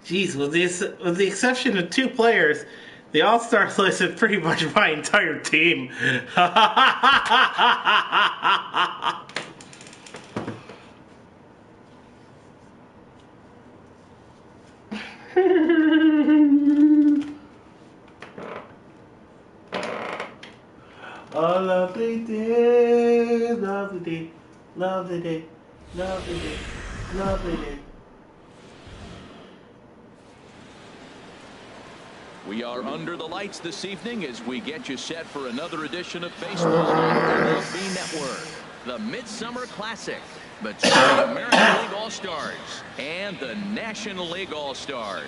Jeez, with the exception of two players, the All-Star list is pretty much my entire team. Oh, lovely day, lovely day, lovely day, lovely day, lovely day. We are under the lights this evening as we get you set for another edition of baseball on MLB Network. The Midsummer Classic between the American League All-Stars and the National League All-Stars.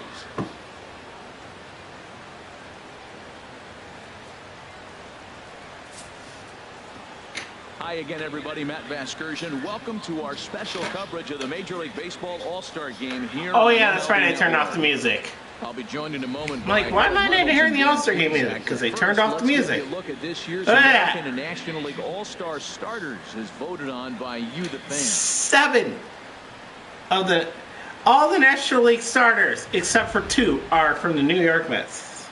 Hi again, everybody. Matt Vasgersian. Welcome to our special coverage of the Major League Baseball All-Star Game here. Oh yeah, that's right. I turned off the music. I'll be joined in a moment. I'm like, why am I not hearing the All-Star Game music? Because they turned off the music. Let's take a look at this year's American and National League All-Star starters as voted on by you, the fans. 7 of all the National League starters, except for 2, are from the New York Mets.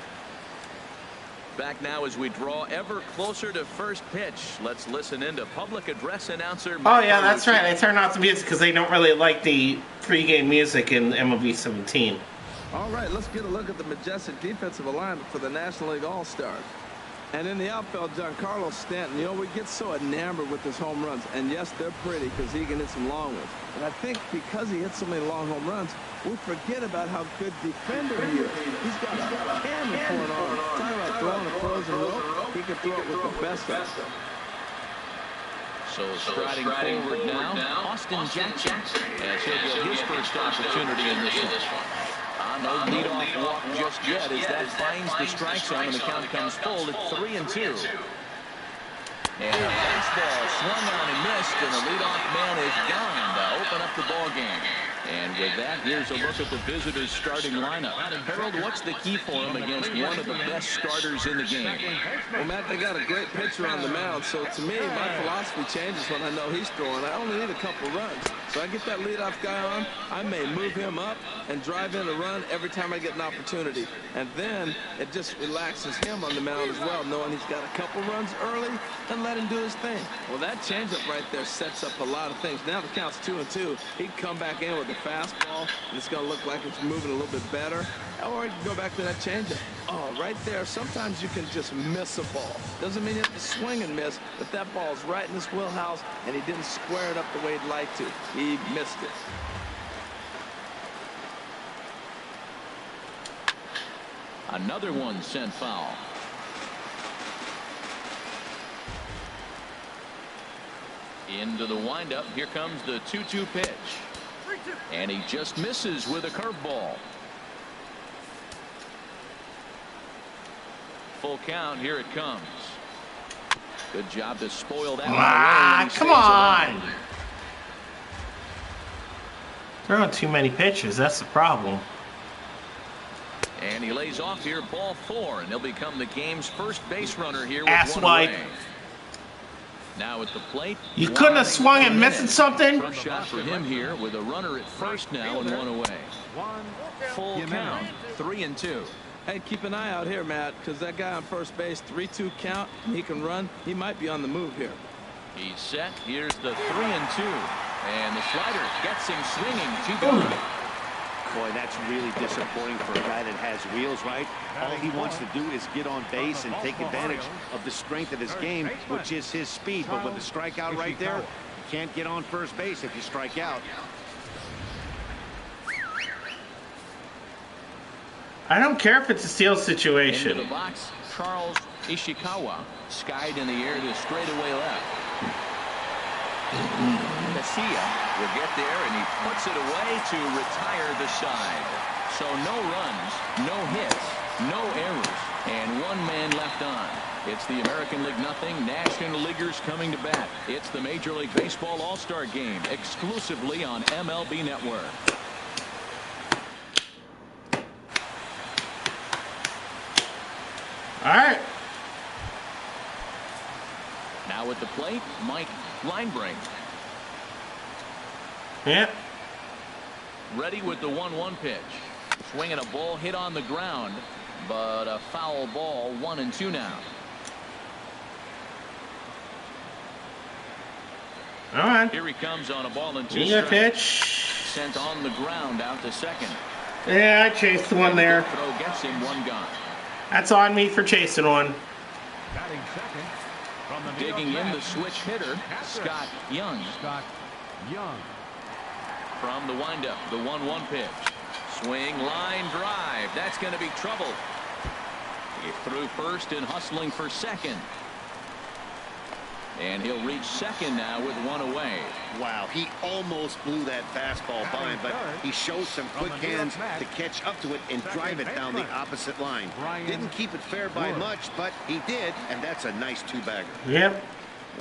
Back now as we draw ever closer to first pitch. Let's listen in to public address announcer. Oh yeah, that's right. I turned off the music because they don't really like the pregame music in MLB 17. All right, let's get a look at the majestic defensive alignment for the National League All-Stars. And in the outfield, Giancarlo Stanton, you know, we get so enamored with his home runs. And yes, they're pretty because he can hit some long ones. And I think because he hits so many long home runs, we forget about how good defender he is. He's got a cannon for an arm. Talk about throwing a frozen rope. He can throw it with the best of them. So striding forward now, Austin Jackson, as he'll get his first opportunity in this one. No leadoff walk just yet as that finds the strike zone and the count comes full at 3-2. And a baseball swung on and missed, and the leadoff man is gone to open up the ball game. And with that, here's a look at the visitors' starting lineup. Harold, what's the key for him against one of the best starters in the game? Well, Matt, they got a great pitcher on the mound, so to me, my philosophy changes when I know he's throwing. I only need a couple runs. So I get that leadoff guy on, I may move him up and drive in a run every time I get an opportunity. And then it just relaxes him on the mound as well, knowing he's got a couple runs early and let him do his thing. Well, that changeup right there sets up a lot of things. Now the count's 2-2. He can come back in with the fastball, and it's going to look like it's moving a little bit better. Or he can go back to that changeup. Oh, right there, sometimes you can just miss a ball. Doesn't mean you have to swing and miss, but that ball's right in his wheelhouse, and he didn't square it up the way he'd like to. He missed it. Another one sent foul. Into the windup. Here comes the 2-2 pitch. And he just misses with a curveball. Full count. Here it comes. Good job to spoil that one away. Come on. Throwing too many pitches. That's the problem. And he lays off here, ball 4, and he'll become the game's first base runner here with Ass one wipe. away. Now at the plate. You couldn't have swung and missing something? First shot for him here with a runner at first now and 1 away. Full count, 3-2. Hey, keep an eye out here, Matt, because that guy on first base, 3-2 count, and he can run. He might be on the move here. He's set. Here's the 3-2. And the slider gets him swinging. 2 gone. Boy, that's really disappointing for a guy that has wheels, right? All he wants to do is get on base and take advantage of the strength of his game, which is his speed. But with the strikeout right there, you can't get on first base if you strike out. I don't care if it's a steal situation. Into the box, Charles Ishikawa skied in the air to straightaway left. Garcia will get there, and he puts it away to retire the side. So no runs, no hits, no errors, and 1 man left on. It's the American League nothing, National Leaguers coming to bat. It's the Major League Baseball All-Star Game, exclusively on MLB Network. All right. Now at the plate, Mike Linebrink. Yeah. Ready with the 1-1 pitch. Swinging a ball hit on the ground, but a foul ball. 1-2 now. All right. Here he comes on a ball and 2 You got strikes. pitch. Sent on the ground out to second. Yeah, I chased the one there. Throw gets him 1 gone. That's on me for chasing one. Digging in the switch hitter, Scott Young. From the windup, the 1-1 pitch. Swing, line, drive. That's going to be trouble. He threw first and hustling for second. And he'll reach second now with 1 away. Wow, he almost blew that fastball by him, but he showed some quick hands to catch up to it and drive it down the opposite line. Didn't keep it fair by much, but he did, and that's a nice 2-bagger. Yep.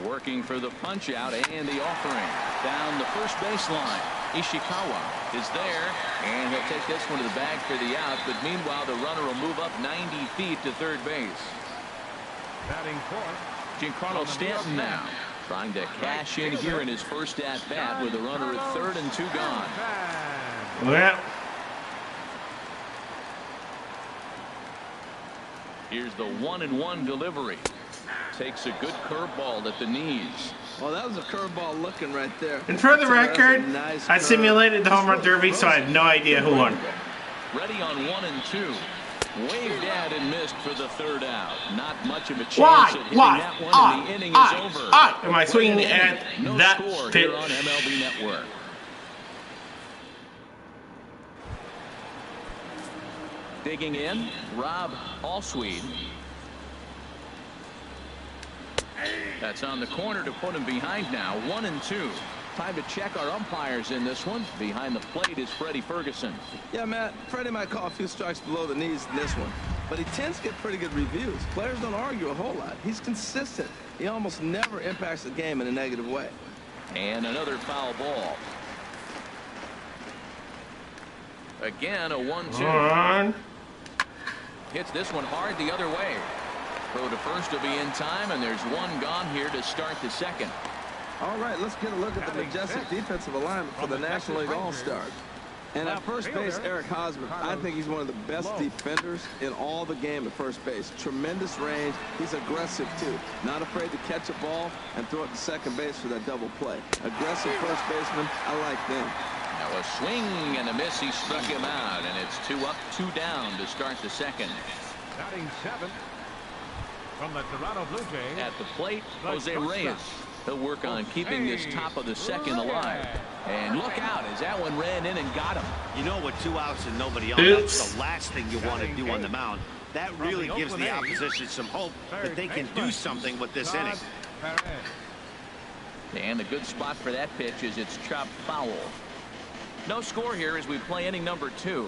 Working for the punch out and the offering. Down the first baseline. Ishikawa is there, and he'll take this one to the bag for the out, but meanwhile the runner will move up 90 feet to third base. Giancarlo Stanton now trying to cash in here in his first at-bat with a runner at third and 2 gone. Well. Here's the 1-1 delivery. Takes a good curveball at the knees. Well, that was a curveball looking right there. And for the record, nice I curve. simulated the home run derby, so I have no idea who won. Ready on 1 and 2. Waved at and missed for the third out. Not much of a chance Why? at hitting that one, and the inning is over. Am I swinging at No that score pitch? here on MLB Network. Digging in, Rob Allsweed. That's on the corner to put him behind now. 1 and 2. Time to check our umpires in this one. Behind the plate is Freddie Ferguson. Yeah, Matt, Freddie might call a few strikes below the knees in this one, but he tends to get pretty good reviews. Players don't argue a whole lot. He's consistent. He almost never impacts the game in a negative way. And another foul ball. Again, a 1-2. On. Hits this one hard the other way. Throw to first will be in time, and there's 1 gone here to start the second. All right, let's get a look at the majestic defensive alignment for the National League All-Stars. And at first base, Eric Hosmer, I think he's one of the best defenders in all the game at first base. Tremendous range. He's aggressive, too. Not afraid to catch a ball and throw it to second base for that double play. Aggressive first baseman, I like them. Now a swing and a miss. He struck him out, and it's 2 up, 2 down to start the second. Batting 7th from the Toronto Blue Jays. At the plate, Jose Reyes. He'll work on keeping this top of the second alive. And look out, as that one ran in and got him. You know, with 2 outs and nobody on, Oops. that's the last thing you want to do on the mound. That really gives the opposition some hope that they can do something with this inning. And a good spot for that pitch is it's chopped foul. No score here as we play inning number 2.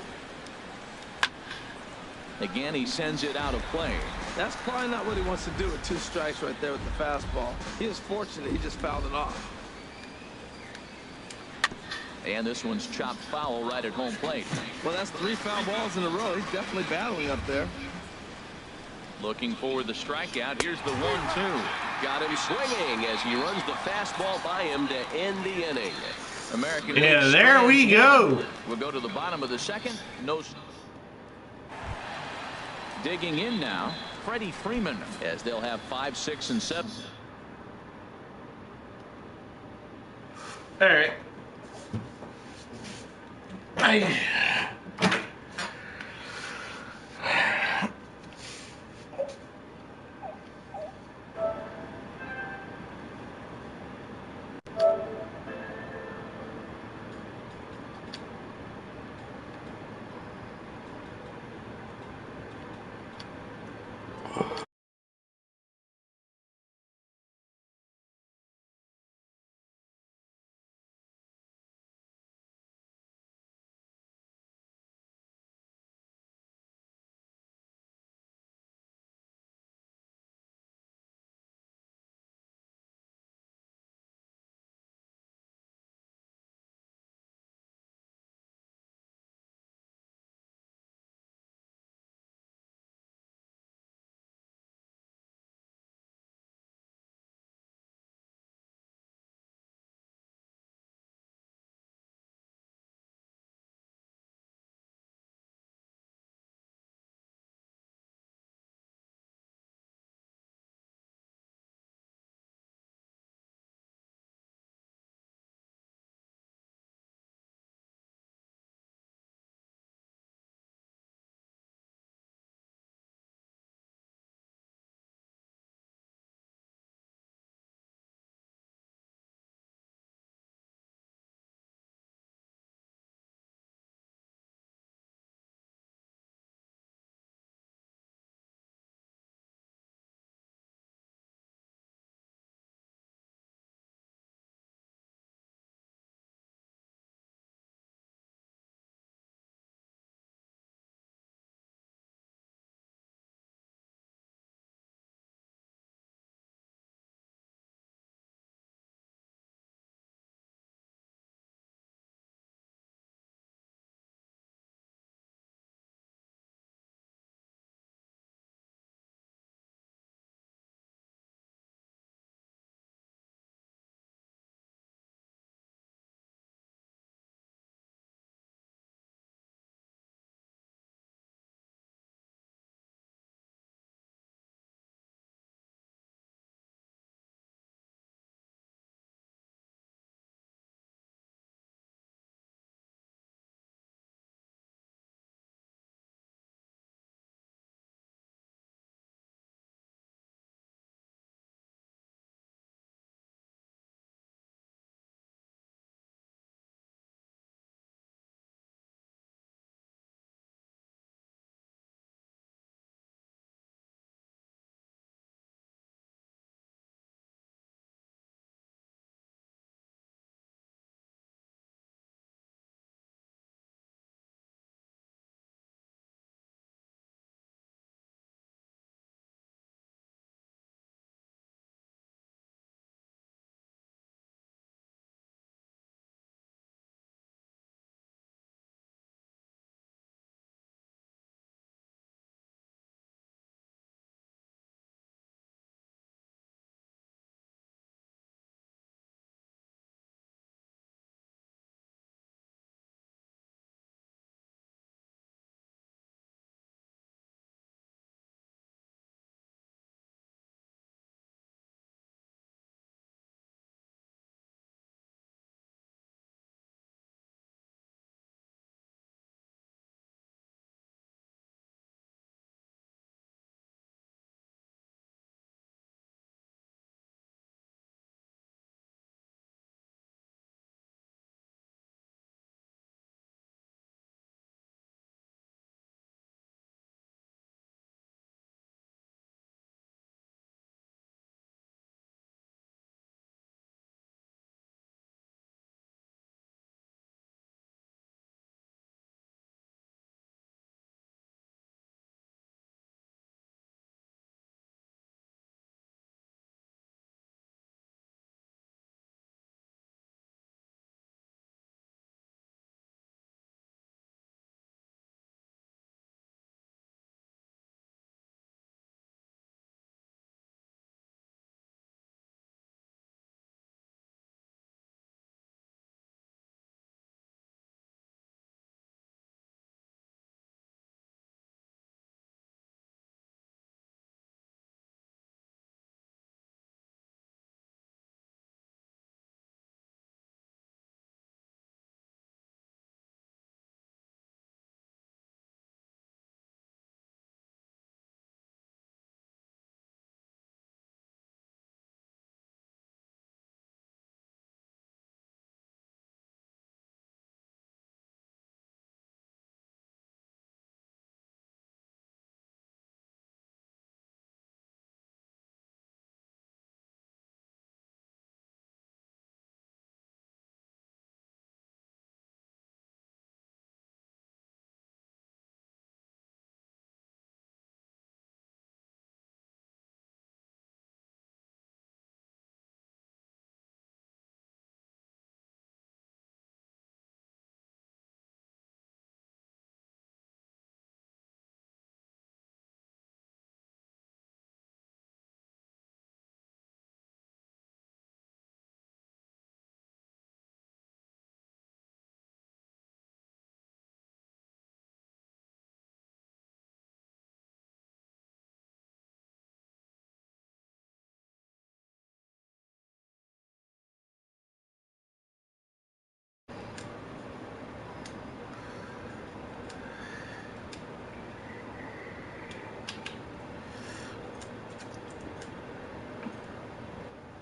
Again, he sends it out of play. That's probably not what he wants to do with 2 strikes right there with the fastball. He is fortunate he just fouled it off. And this one's chopped foul right at home plate. Well, that's 3 foul balls in a row. He's definitely battling up there. Looking for the strikeout. Here's the 1-2. Got him swinging as he runs the fastball by him to end the inning. American Yeah, League there we go. We'll go to the bottom of the second. No. Digging in now, Freddie Freeman, as they'll have 5, 6, and 7. All right.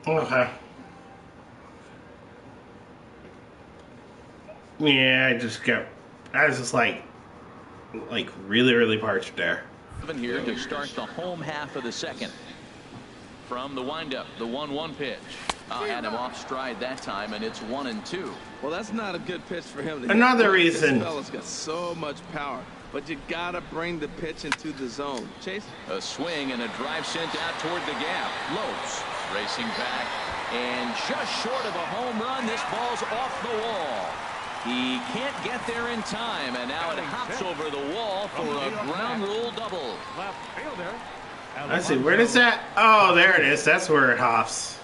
Okay. Yeah, I was just like really, really parched there. Here to start the home half of the second. From the windup, the 1-1 pitch. Had him off stride that time, and it's 1-2. Well, that's not a good pitch for him to hit. Another reason. This fella's got so much power, but you gotta bring the pitch into the zone. Chase. A swing and a drive sent out toward the gap. Lopes racing back, and just short of a home run. This ball's off the wall. He can't get there in time, and now it hops over the wall for a ground rule double. Left fielder. Let's see, where does that? Oh, there it is. That's where it hops.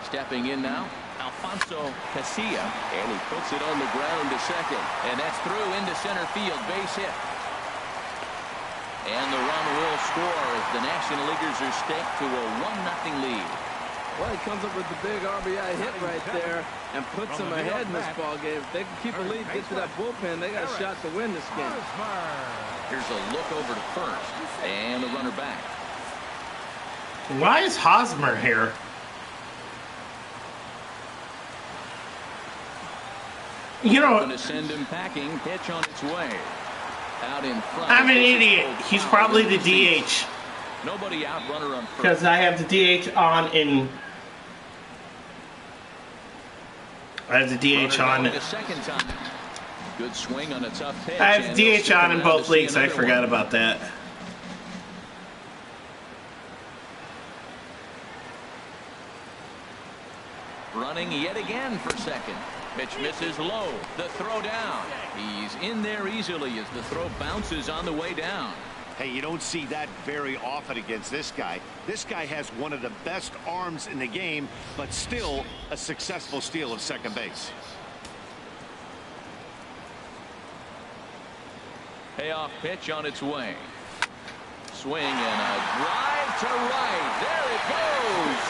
Stepping in now, Alfonso Casilla, and he puts it on the ground to second, and that's through into center field, base hit. And the run will score as the National Leaguers are staked to a 1-0 lead. Well, he comes up with the big RBI hit right there and puts them ahead in this ball game. If they can keep a lead, get to that bullpen, they got a shot to win this game. Here's a look over to first, and the runner back. Why is Hosmer here? You know, Going to send him packing. Pitch on its way. Out in front. I'm an idiot. He's probably the DH. Nobody out, runner on first. Because I have the DH on in. I have the DH on. The second time. Good swing on a tough pitch. I have the DH on in both leagues. I forgot about that. Running yet again for second. Pitch misses low. The throw down. He's in there easily as the throw bounces on the way down. Hey, you don't see that very often against this guy. This guy has one of the best arms in the game, but still a successful steal of second base. Payoff pitch on its way. Swing and a drive to right. There it goes.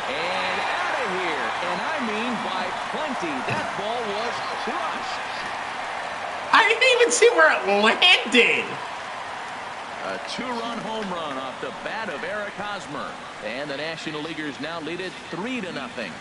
And out of here. And I mean by plenty. That ball was crushed. I didn't even see where it landed. A 2-run home run off the bat of Eric Hosmer. And the National Leaguers now lead it 3-0.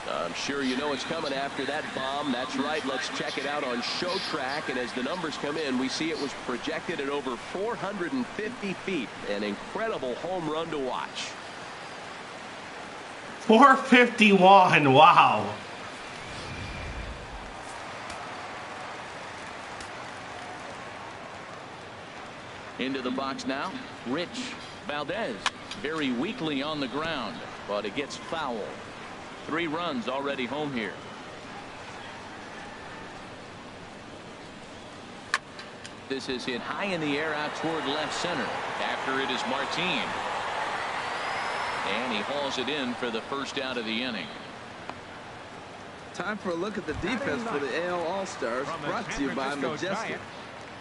I'm sure you know it's coming after that bomb. That's right. Let's check it out on Show Track. And as the numbers come in, we see it was projected at over 450 feet. An incredible home run to watch. 451. Wow. Into the box now. Rich Valdez. Very weakly on the ground, but it gets foul. 3 runs already home here. This is hit high in the air out toward left center. After it is Martin. And he hauls it in for the first out of the inning. Time for a look at the defense for the AL All-Stars, brought to you by Majestic.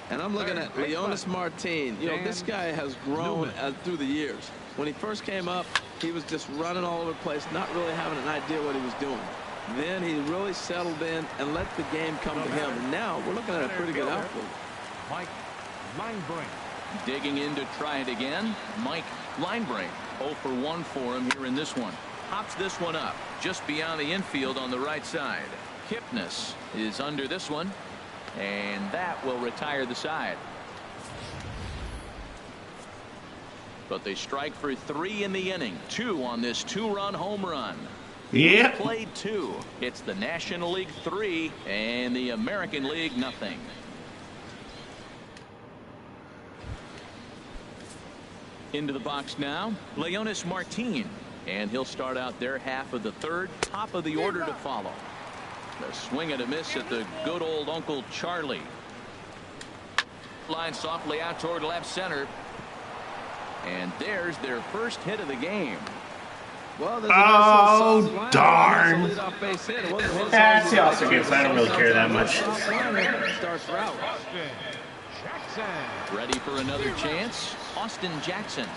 And I'm looking at Leonis Martin. You know, this guy has grown through the years. When he first came up, he was just running all over the place, not really having an idea what he was doing. Then he really settled in and let the game come to him. And now we're looking at a pretty good outfield. Mike Linebrink. Digging in to try it again. Mike Linebrink. 0 for 1 for him here in this one. Hops this one up just beyond the infield on the right side. Kipnis is under this one, and that will retire the side. But they strike for 3 in the inning. 2 on this 2-run home run. Yeah. Played 2. It's the National League 3 and the American League nothing. Into the box now, Leonis Martin, and he'll start out their half of the third. Top of the order to follow. The swing and a miss at the good old Uncle Charlie. Line softly out toward left center. And there's their first hit of the game. Well, there's a nice little soft line. darn. It's a leadoff base hit. It wasn't his That's the All-Star game, so I don't really care that much. Soft line starts route. Jackson. Ready for another chance. Austin Jackson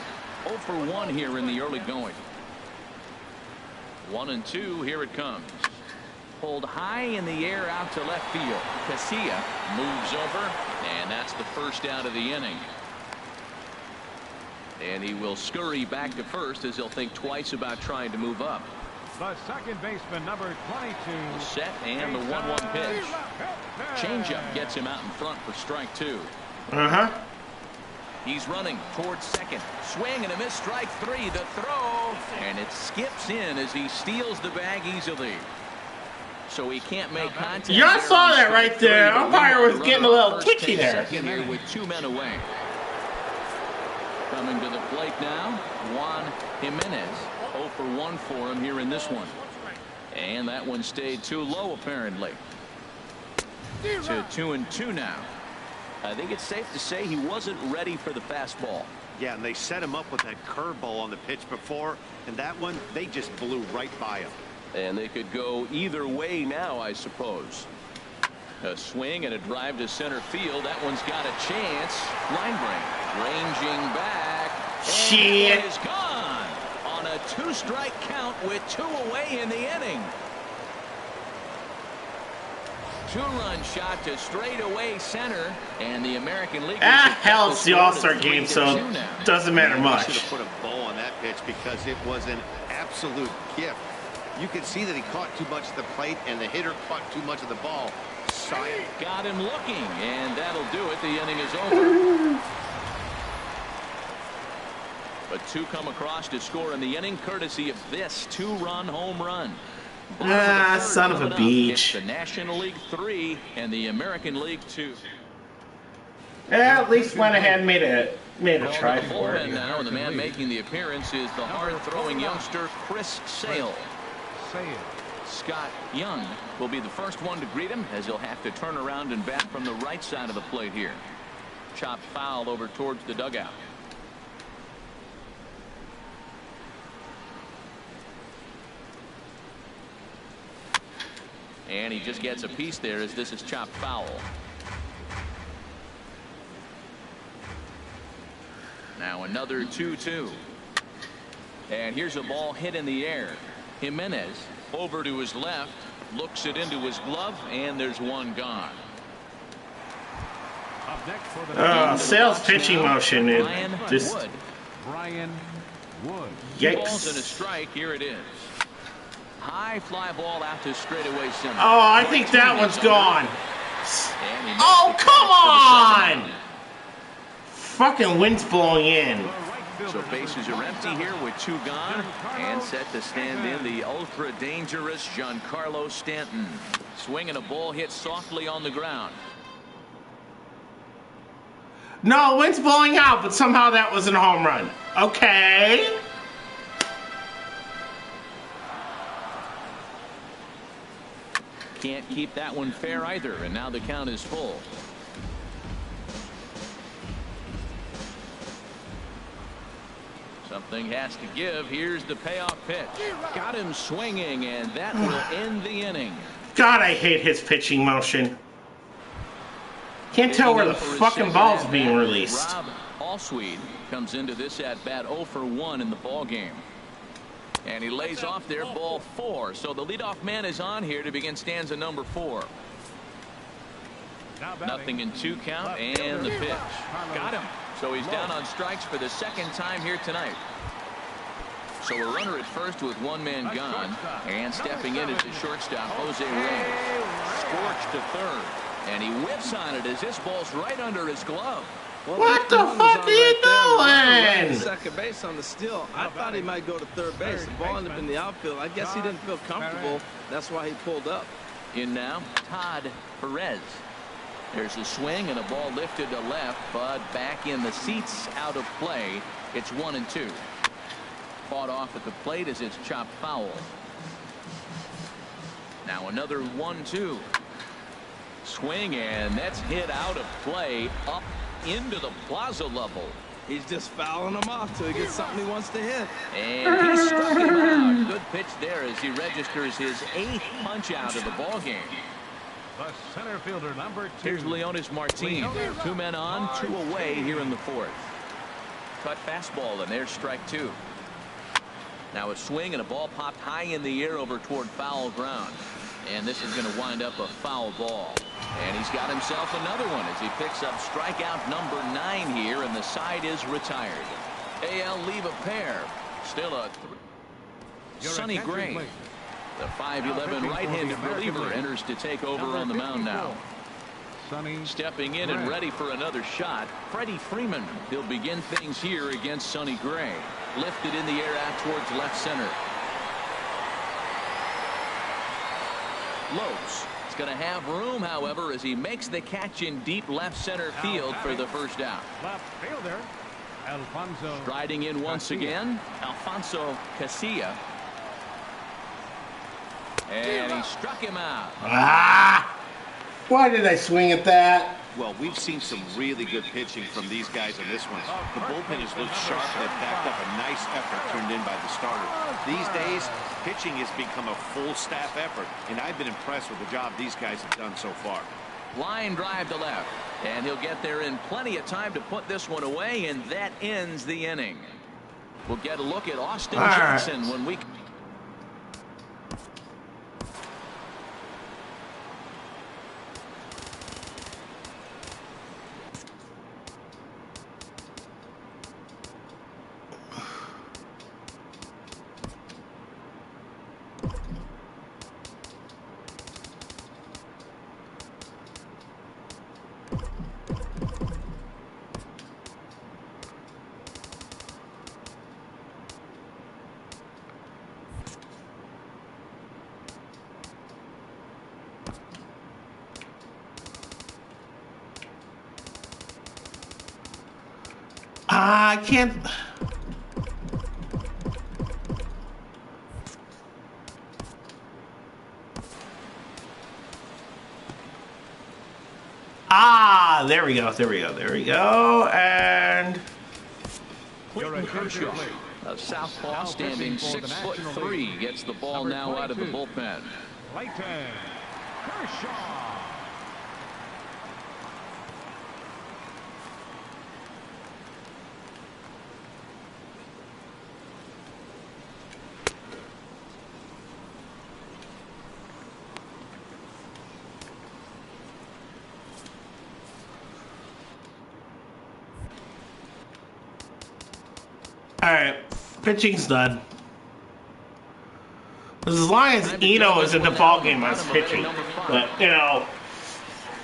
0 for 1 here in the early going. 1-2. Here it comes. Pulled high in the air out to left field. Casilla moves over, and that's the first out of the inning. And he will scurry back to first as he'll think twice about trying to move up. The second baseman, number 22. Set and the 1-1 pitch. Changeup gets him out in front for strike 2. He's running towards second. Swing and a miss, strike 3. The throw, and it skips in as he steals the bag easily. So he can't make contact. Y'all saw that right there. Umpire was getting a little twitchy there. Second here with 2 men away. Coming to the plate now, Juan Jimenez. 0 for 1 for him here in this one. And that one stayed too low apparently. To 2-2 now. I think it's safe to say he wasn't ready for the fastball. Yeah, and they set him up with that curveball on the pitch before, and that one, they just blew right by him. And they could go either way now, I suppose. A swing and a drive to center field. That one's got a chance. Line break. Ranging back. Shit. And is gone on a 2-strike count with 2 away in the inning. 2-run shot to straightaway center, and the American League. Hell, it's the All-Star game, so doesn't matter much. Should have put a bow on that pitch because it was an absolute gift. You could see that he caught too much at the plate, and the hitter caught too much of the ball. Got him looking, and that'll do it. The inning is over. But 2 come across to score in the inning, courtesy of this 2-run home run. Son of a beach. It's the National League 3 and the American League 2. Yeah, at least went ahead and made a try for it. Now, and the man making the appearance is the hard-throwing youngster Chris Sale. Scott Young will be the first one to greet him as he'll have to turn around and bat from the right side of the plate here. Chopped foul over towards the dugout. And he just gets a piece there as this is chopped foul. Now another 2-2. And here's a ball hit in the air. Jimenez over to his left, looks it into his glove, and there's one gone. Sales pitching motion. Brian Wood. Balls and a strike. Here it is. High fly ball out to straightaway center. Oh, I think that one's gone. Oh, come on! Fucking wind's blowing in. So bases are empty here with 2 gone, and set to stand in the ultra dangerous Giancarlo Stanton. Swing and a ball hit softly on the ground. No, wind's blowing out, but somehow that was a home run. Okay. Can't keep that one fair either, and now the count is full. Something has to give. Here's the payoff pitch. Got him swinging, and that will end the inning. God, I hate his pitching motion. Can't tell where the fucking ball's being released. Rob Allsweed comes into this at bat 0 for 1 in the ball game. And he lays off there, ball 4. So the leadoff man is on here to begin stanza number 4. Nothing in 2 count, and the pitch. Got him. So he's down on strikes for the second time here tonight. So a runner at first with 1 man gone, and stepping in is the shortstop, Jose Reyes. Scorched to third, and he whips on it as this ball's right under his glove. Well, What the fuck are you doing? Second base on the steal. I thought he might go to third base. The ball ended up in the outfield. I guess he didn't feel comfortable. That's why he pulled up. In now, Todd Perez. There's a swing and a ball lifted to left, but back in the seats, out of play. It's 1-2. Fought off at the plate as it's chopped foul. Now another 1-2. Swing, and that's hit out of play up into the plaza level. He's just fouling them off till he gets something he wants to hit. And he struck him out. Good pitch there as he registers his 8th punch out of the ball game. The center fielder, number 2. Here's Leonis Martin. 2 men on, 2 away here in the 4th. Cut fastball, and there's strike 2. Now a swing and a ball popped high in the air over toward foul ground. And this is going to wind up a foul ball. And he's got himself another one as he picks up strikeout number 9 here, and the side is retired. AL leave a pair. Still a Sonny Gray. The 5'11" right-handed reliever enters to take over on the mound now. Stepping in and ready for another shot, Freddie Freeman. He'll begin things here against Sonny Gray. Lifted in the air out towards left center. Lopes. He's going to have room, however, as he makes the catch in deep left center field for the first out. Left fielder, Alfonso. Striding in once again, Alfonso Casilla. And he struck him out. Ah! Why did I swing at that? Well, we've seen some really good pitching from these guys on this one. The bullpen has looked sharp and have backed up a nice effort turned in by the starter. These days, pitching has become a full staff effort, and I've been impressed with the job these guys have done so far. Line drive to left, and he'll get there in plenty of time to put this one away, and that ends the inning. We'll get a look at Austin Jackson when we... I can't. There we go. There we go. There we go. And Clayton Kershaw, a southpaw standing 6'3", gets the ball now out of the bullpen. Clayton Kershaw. all right, pitching's done. As long as Eno is in the ball game, I was pitching. But you know,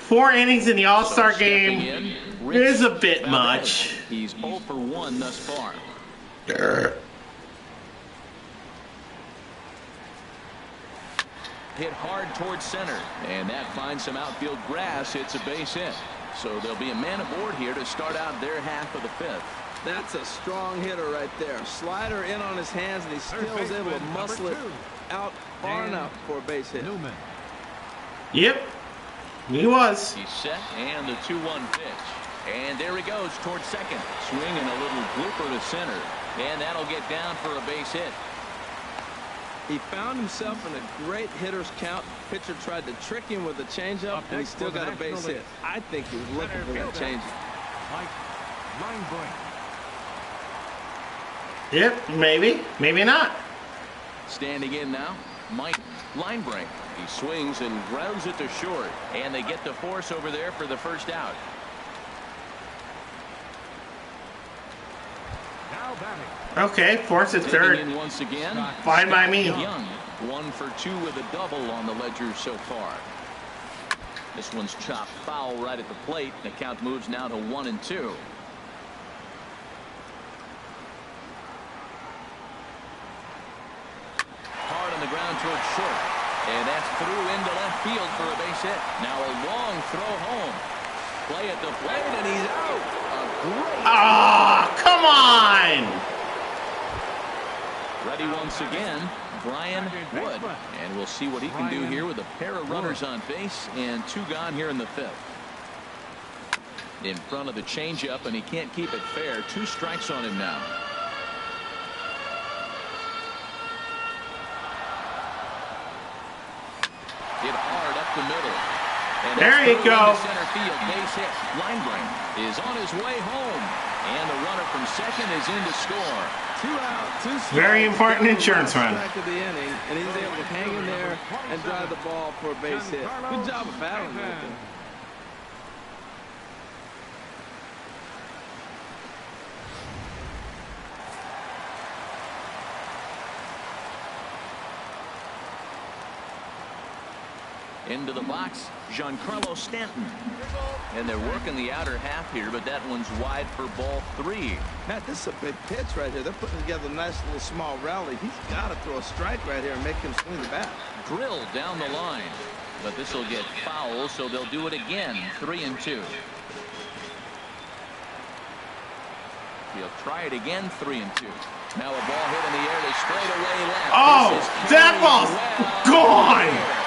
4 innings in the All-Star game is a bit much. He's 0 for 1 thus far. Hit hard towards center, and that finds some outfield grass. It's a base hit. So there'll be a man aboard here to start out their half of the 5th. That's a strong hitter right there. Slider in on his hands, and he still is able to muscle it out far enough for a base hit. Newman. Yep, he was. He's set, and the 2-1 pitch. And there he goes towards second. Swinging a little blooper to center. And that'll get down for a base hit. He found himself in a great hitter's count. Pitcher tried to trick him with a changeup, and he still got a base hit. I think he was looking for that changeup. Mike Linebrink. Yep, maybe, maybe not. Standing in now, Mike Linebrink. He swings and grounds it to short, and they get the force over there for the first out. Now batting. Okay, force at third. In once again, Fine by me. Young, 1 for 2 with a double on the ledger so far. This one's chopped foul right at the plate. The count moves now to 1-2. Hard on the ground towards short. And that's through into left field for a base hit. Now a long throw home. Play at the plate, and he's out. A great. Come on! Ready once again, Brian Wood. And we'll see what he can do here with a pair of runners on base and 2 gone here in the 5th. in front of the changeup, and he can't keep it fair. 2 strikes on him now. Hit hard up the middle. And there you go. Center field, base hit. Linebrain is on his way home, and the runner from second is in to score. 2 out, 2 strikes. Very important insurance run. Strike of the inning, and he's able to hang in there and drive the ball for a base hit. Good job of battling right there. Into the box, Giancarlo Stanton. And they're working the outer half here, but that one's wide for ball 3. Matt, this is a big pitch right here. They're putting together a nice little small rally. He's got to throw a strike right here and make him swing the bat. Drilled down the line, but this will get foul, so they'll do it again. 3-2. He'll try it again. 3-2. Now a ball hit in the air to straightaway left. Oh, that ball's gone.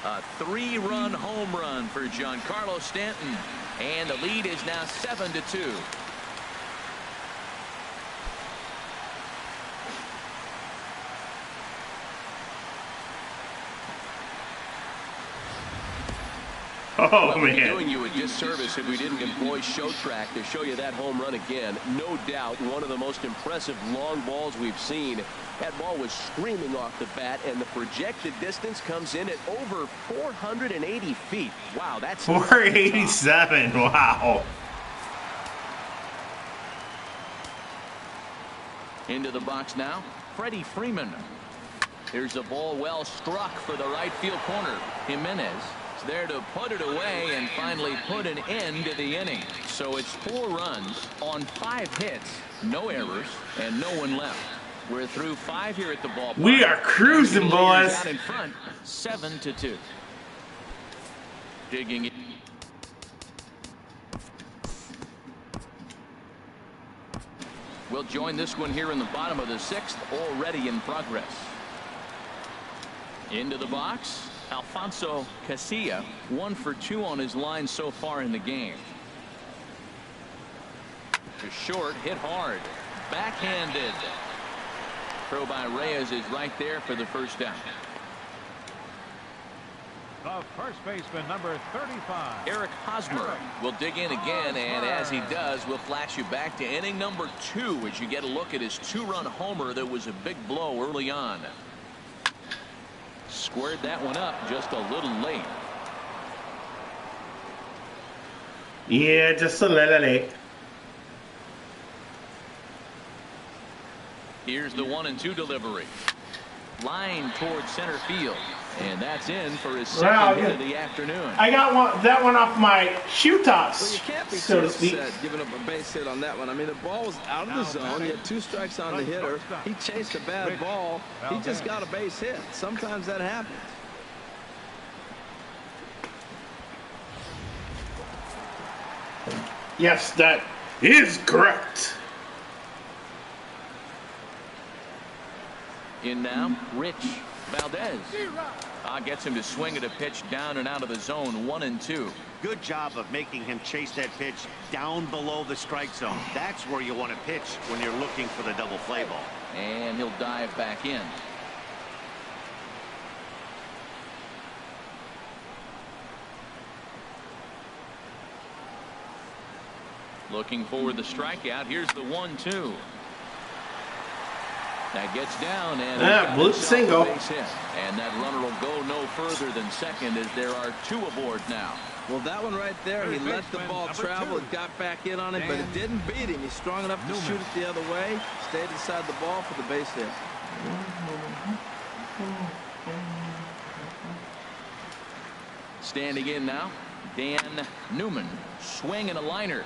A 3-run home run for Giancarlo Stanton, and the lead is now 7-2. Oh, Well, we'd be man. doing you a disservice if we didn't employ show track to show you that home run again. No doubt one of the most impressive long balls we've seen. That ball was screaming off the bat, and the projected distance comes in at over 480 feet. Wow, that's 487. Wow. Into the box now, Freddie Freeman. Here's a ball well struck for the right field corner. Jimenez is there to put it away and finally put an end to the inning. So it's 4 runs on 5 hits, no errors, and no one left. We're through 5 here at the ballpark. We are cruising, boys. Out in front, 7-2. Digging in. We'll join this one here in the bottom of the 6th, already in progress. Into the box, Alfonso Casilla, 1 for 2 on his line so far in the game. To short, hit hard, backhanded. Throw by Reyes is right there for the first down. The first baseman, number 35. Eric Hosmer will dig in again, and as he does, we'll flash you back to inning number 2 as you get a look at his 2-run homer that was a big blow early on. Squared that one up just a little late. Yeah, just a little late. Here's the 1-2 delivery. Line towards center field. And that's in for his second hit of the afternoon. I got that one off my shoe tops, Well, you can't be so too to speak. upset giving up a base hit on that one. I mean, the ball was out of the zone. He had 2 strikes on the hitter. He chased a bad ball. He just got a base hit. Sometimes that happens. Yes, that is correct. In now, Rich Valdez. Gets him to swing at a pitch down and out of the zone. 1-2. Good job of making him chase that pitch down below the strike zone. That's where you want to pitch when you're looking for the double play ball. And he'll dive back in. Looking for the strikeout. Here's the 1-2. That gets down, and blue single. Base hit. And that runner will go no further than second as there are 2 aboard now. Well, that one right there, he let the ball travel. It got back in on him, but it didn't beat him. He's strong enough to shoot it the other way. Stayed inside the ball for the base hit. Standing in now, Dan Newman. Swing and a liner.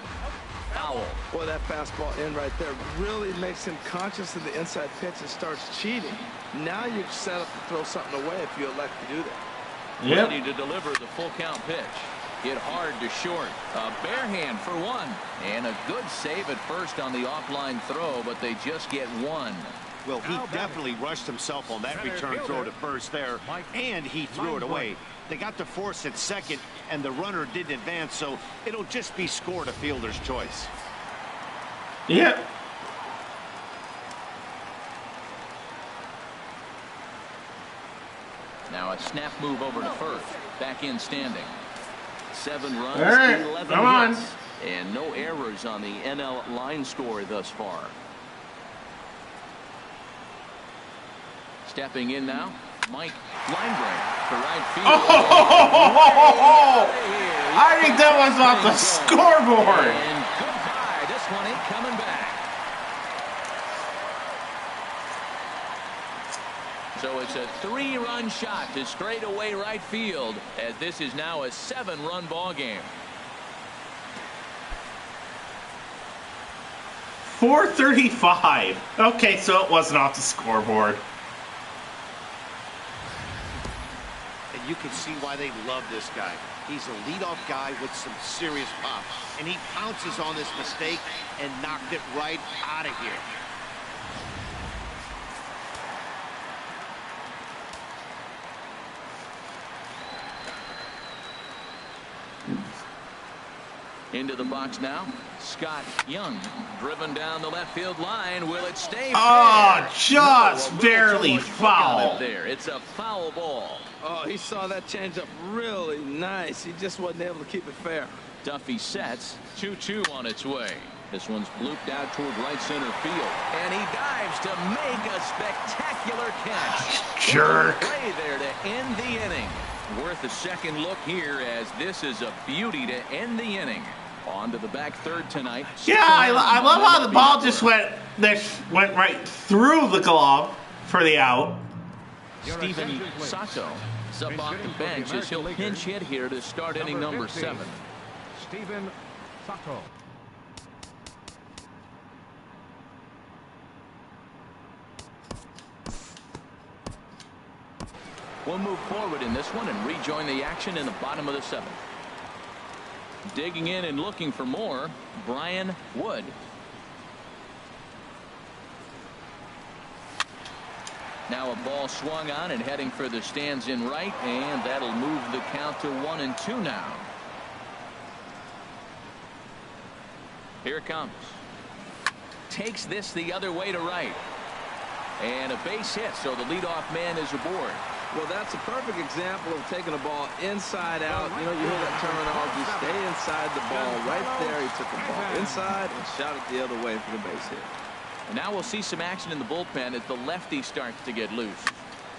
Foul. Boy, that fastball in right there really makes him conscious of the inside pitch and starts cheating. Now you're set up to throw something away if you elect to do that. Yep. Ready to deliver the full count pitch. Hit hard to short. A bare hand for 1. And a good save at first on the offline throw, but they just get 1. Well, he definitely rushed himself on that return throw to first there, and he threw it away. They got to force at second, and the runner didn't advance, so it'll just be scored a fielder's choice. Yeah. Now a snap move over to first. Back in standing. 7 runs, All right, 11 come on. hits, and no errors on the NL line score thus far. Stepping in now, Mike Linebright for right field. Oh, I think that was off the scoreboard. And goodbye. This one ain't coming back. So it's a 3-run shot to straightaway right field, as this is now a 7-run ball game. 435. Okay, so it wasn't off the scoreboard. And you can see why they love this guy. He's a leadoff guy with some serious pop, and he pounces on this mistake and knocked it right out of here. Into the box now, Scott Young, driven down the left field line. Will it stay? Oh, just barely foul. There, it's a foul ball. Oh, he saw that changeup really nice. He just wasn't able to keep it fair. Duffy sets, 2-2 on its way. This one's blooped out toward right center field, and he dives to make a spectacular catch. Jerk. Play there to end the inning. Worth a second look here, as this is a beauty to end the inning. On to the back third tonight. Yeah, I love how the ball just went right through the glove for the out. Steven Sato is up off the bench as he'll pinch hit here to start inning number 7. Steven Sato. We'll move forward in this one and rejoin the action in the bottom of the 7th. Digging in and looking for more, Brian Wood. Now a ball swung on and heading for the stands in right, and that'll move the count to 1-2 now. Here it comes. Takes this the other way to right. And a base hit, so the leadoff man is aboard. Well, that's a perfect example of taking a ball inside out. You know, you hear that terminology, stay inside the ball. Right there, he took the ball inside and shot it the other way for the base hit. And now we'll see some action in the bullpen as the lefty starts to get loose.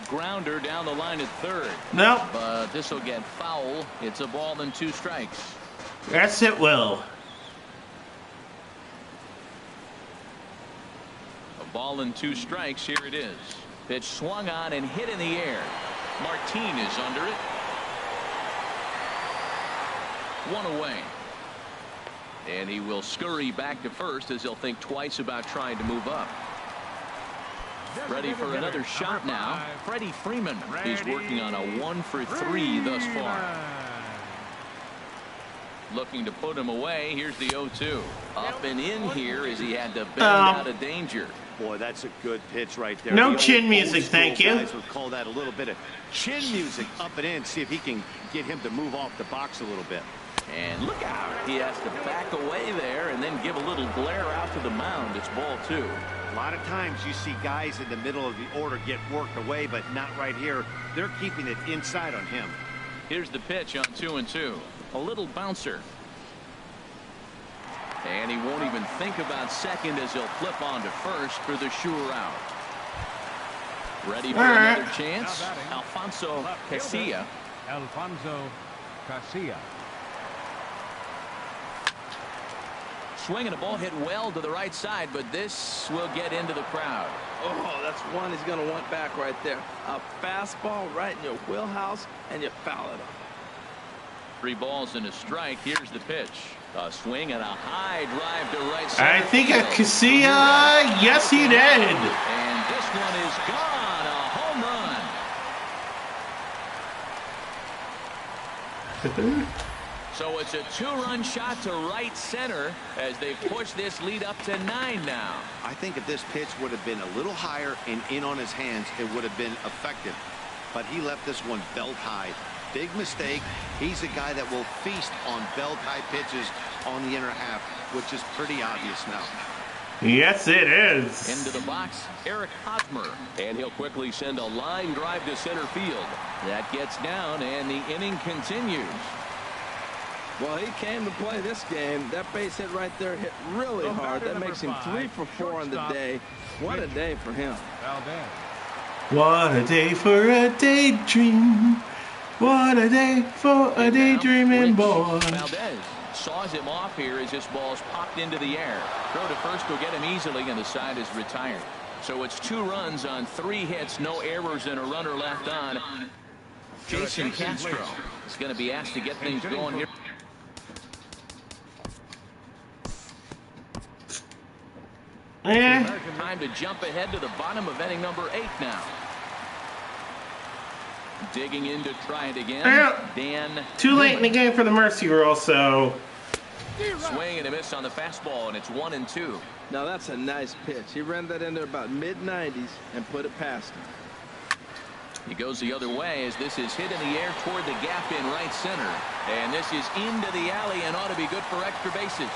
Grounder down the line at third. Nope. But this will get foul. It's a ball and 2 strikes. Yes, it will. A ball and 2 strikes. Here it is. Pitch swung on and hit in the air. Martin is under it. 1 away. And he will scurry back to first as he'll think twice about trying to move up. Ready for another shot now. Freddie Freeman is working on a 1 for 3 thus far. Looking to put him away. Here's the 0-2. Up and in here as he had to bend out of danger. Boy, that's a good pitch right there. No The chin old music, thank you. Guys would call that a little bit of chin music up and in. See if he can get him to move off the box a little bit. And look out. He has to back away there and then give a little glare out to the mound. It's ball 2. A lot of times you see guys in the middle of the order get worked away, but not right here. They're keeping it inside on him. Here's the pitch on 2-2. A little bouncer. And he won't even think about second as he'll flip on to first for the sure out. Ready for another chance. Alfonso Casilla. Alfonso Casilla. Swinging a ball hit well to the right side, but this will get into the crowd. Oh, that's one he's going to want back right there. A fastball right in your wheelhouse, and you foul it up. 3 balls and a strike. Here's the pitch. A swing and a high drive to right center. I think a Casilla, yes he did. And this one is gone. A home run. So it's a 2-run shot to right center as they push this lead up to 9 now. I think if this pitch would have been a little higher and in on his hands, it would have been effective. But he left this one belt high. Big mistake. He's a guy that will feast on belt high pitches on the inner half, which is pretty obvious now. Yes, it is. Into the box, Eric Hosmer. And he'll quickly send a line drive to center field. That gets down, and the inning continues. Well, he came to play this game. That base hit right there hit really hard. That makes him 3 for 4 on the day. What a day for him. What a day for a daydream. What a day for a daydreaming boy. Valdez saws him off here as this ball's popped into the air. Throw to first will get him easily, and the side is retired. So it's 2 runs on 3 hits, no errors, and a runner left on. Jason Castro is going to be asked to get things going here. Time to jump ahead to the bottom of inning number 8 now. Digging in to try it again. Dan. Too late in the game for the mercy rule, so. Swing and a miss on the fastball, and it's 1-2. Now that's a nice pitch. He ran that in there about mid-90s and put it past him. He goes the other way as this is hit in the air toward the gap in right center. And this is into the alley and ought to be good for extra bases.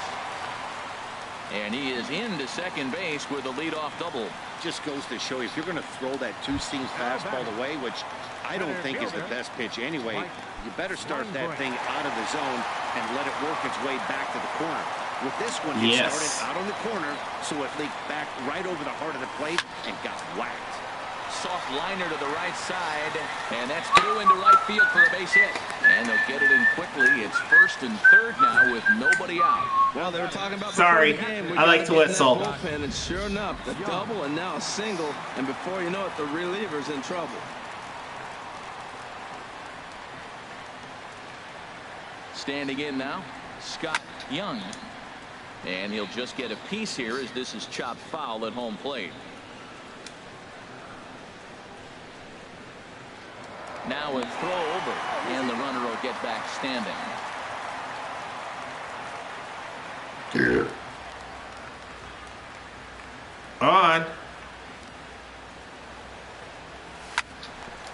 And he is into second base with a leadoff double. Just goes to show you, if you're going to throw that 2-seam fastball away, which I don't think is the best pitch anyway, you better start that thing out of the zone and let it work its way back to the corner. With this one, it started out on the corner, so it leaked back right over the heart of the plate and got whacked. Soft liner to the right side, and that's through into right field for a base hit. And they'll get it in quickly. It's first and third now with nobody out. Well, they were talking about sorry, the game. I like to whistle. Bullpen, and sure enough, the double and now a single, and before you know it, the reliever's in trouble. Standing in now, Scott Young. And he'll just get a piece here as this is chopped foul at home plate. Now a throw over, and the runner will get back standing. On.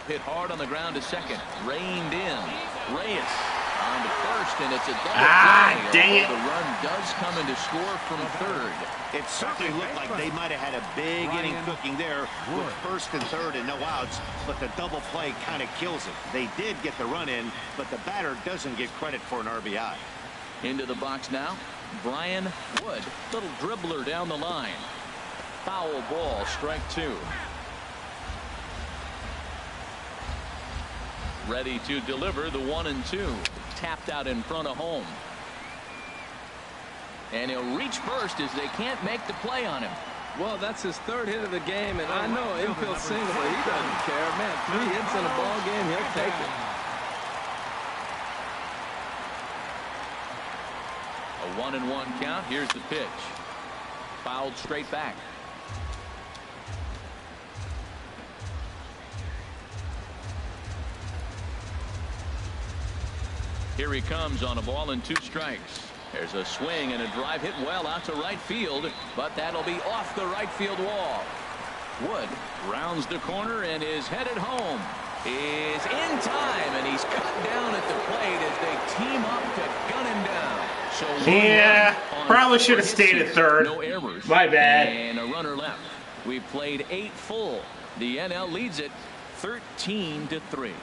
Hit hard on the ground to second. Reined in. Reyes on to first, and it's a double play. Dang it. The run does come in to score from third. It certainly looked like they might have had a big inning cooking there with first and third and no outs, but the double play kind of kills it. They did get the run in, but the batter doesn't get credit for an RBI. Into the box now, Brian Wood. Little dribbler down the line. Foul ball, strike 2. Ready to deliver the 1-2. Tapped out in front of home. And he'll reach first as they can't make the play on him. Well, that's his 3rd hit of the game, and I know infield single, but he doesn't care. Man, 3 hits in a ball game, he'll take it. A 1-1 count. Here's the pitch. Fouled straight back. Here he comes on a ball and 2 strikes. There's a swing and a drive hit well out to right field, but that'll be off the right field wall. Wood rounds the corner and is headed home. Is in time, and he's cut down at the plate as they team up to gun him down. So yeah, probably should have stayed at third. No errors. My bad. And a runner left. We've played 8 full. The NL leads it 13-3.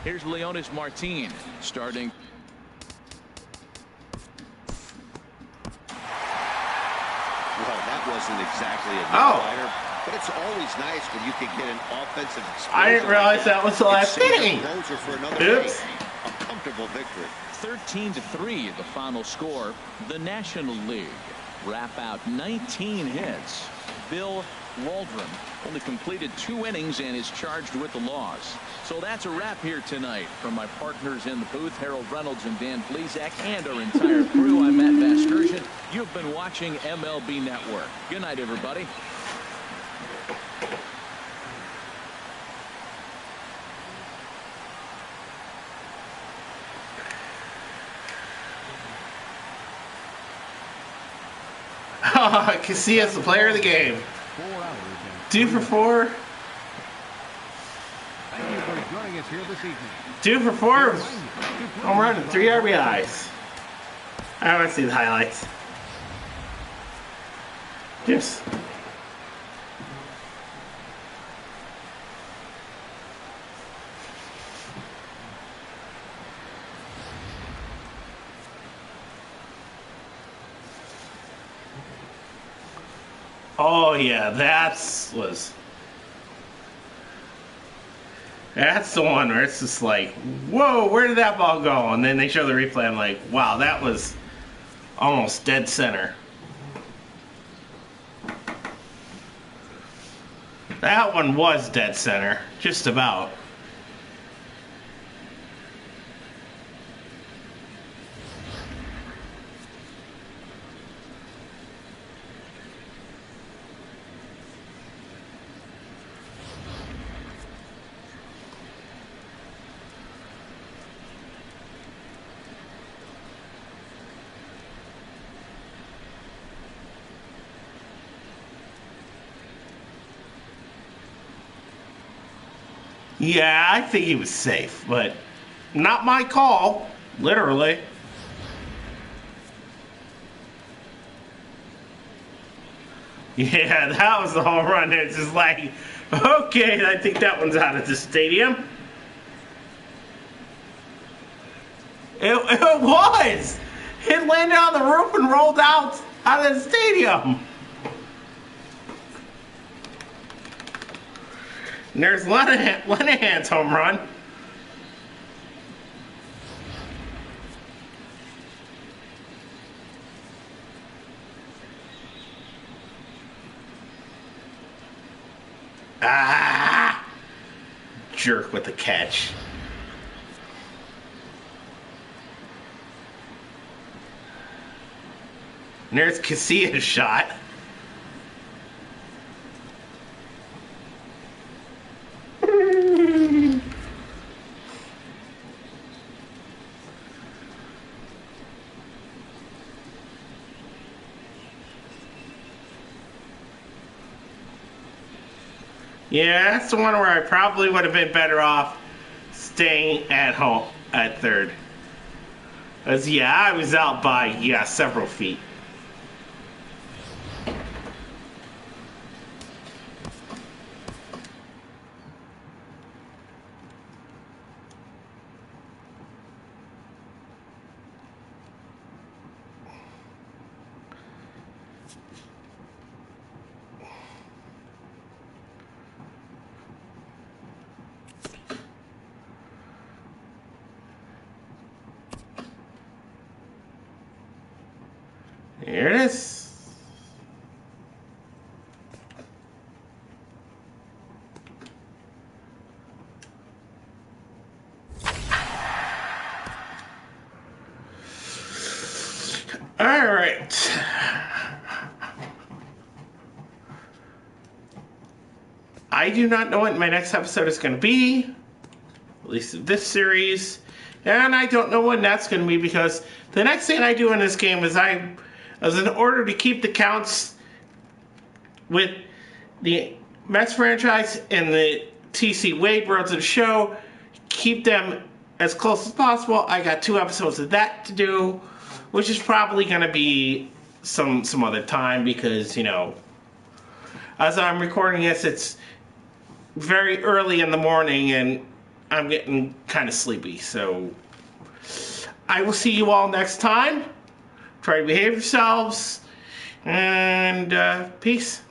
Here's Leonis Martin starting. Well, that wasn't exactly a no-hitter, but it's always nice when you can get an offensive explosion. I didn't realize that was the last inning. Oops. A comfortable victory. 13-3 the final score. The National League wrap out 19 hits. Bill Waldron only completed 2 innings and is charged with the loss. So that's a wrap here tonight. From my partners in the booth, Harold Reynolds and Dan Blezak, and our entire crew, I'm Matt Vasgersian. You've been watching MLB Network. Good night, everybody. Oh, Casillas, the player of the game. 4 hours and 2 for 4. thank you for joining us here this evening. 2 for 4. Home run and 3 RBIs. I want to see the highlights. Yes. Oh yeah, that's the one where it's just like, whoa, where did that ball go? And then they show the replay. I'm like, wow, that was almost dead center. That one was dead center, just about. Yeah, I think he was safe, but not my call, literally. Yeah, that was the home run. It's just like, okay, I think that one's out of the stadium. It was. It landed on the roof and rolled out of the stadium. And there's Lenahan's home run. Ah! Jerk with the catch. And there's Casillas' shot. Yeah, that's the one where I probably would have been better off staying at home at third. Because, yeah, I was out by, several feet. Here it is. All right. I do not know what my next episode is going to be, at least of this series, and I don't know when that's going to be because the next thing I do in this game is as in order to keep the counts with the Mets franchise and the TC Wade Worlds of the Show, keep them as close as possible. I got 2 episodes of that to do, which is probably going to be some other time because, as I'm recording this, it's very early in the morning and I'm getting kind of sleepy. So I will see you all next time. Try to behave yourselves, and peace.